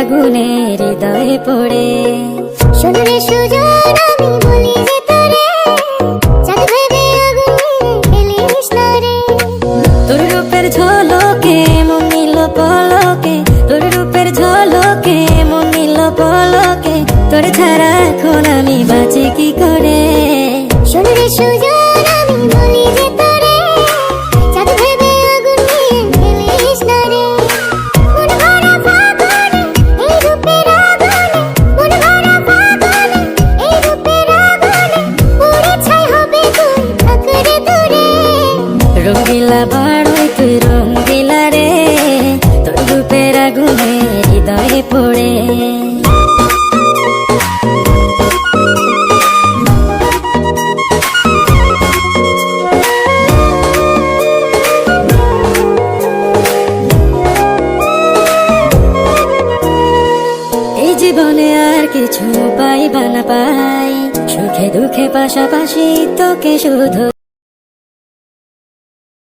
আগুনে হৃদয়ে পড়ে। শোনো রে সুজন আমি বলি যে তোরে, চাঁদ ভেবে আগুন নিয়ে ফেলিস না রে। তোর রূপের ঝলকে মন নিল পলকে, তোর রূপের ঝলকে মন নিল পলকে, তোর ছাড়া এখন আমি বাঁচি কি করে। শোনো রে সুজন আমি বলি যে তোরে, চাঁদ ভেবে আগুন নিয়ে ফেলিস না রে। মন ভরা ফাগুনে এই রূপের আগুনে, মন ভরা ফাগুনে এই রূপের আগুনে, পুড়ে ছাই হবে তুই থাক রে দূরে। রঙ্গিলা বাড়ই তুই রঙ্গিলা রে, তোর রূপের আগুনে হৃদয়ে পড়ে। এই জীবনে আর কিছু পাই বা না পাই, সুখে দুঃখে পাশাপাশি তোকে শুধু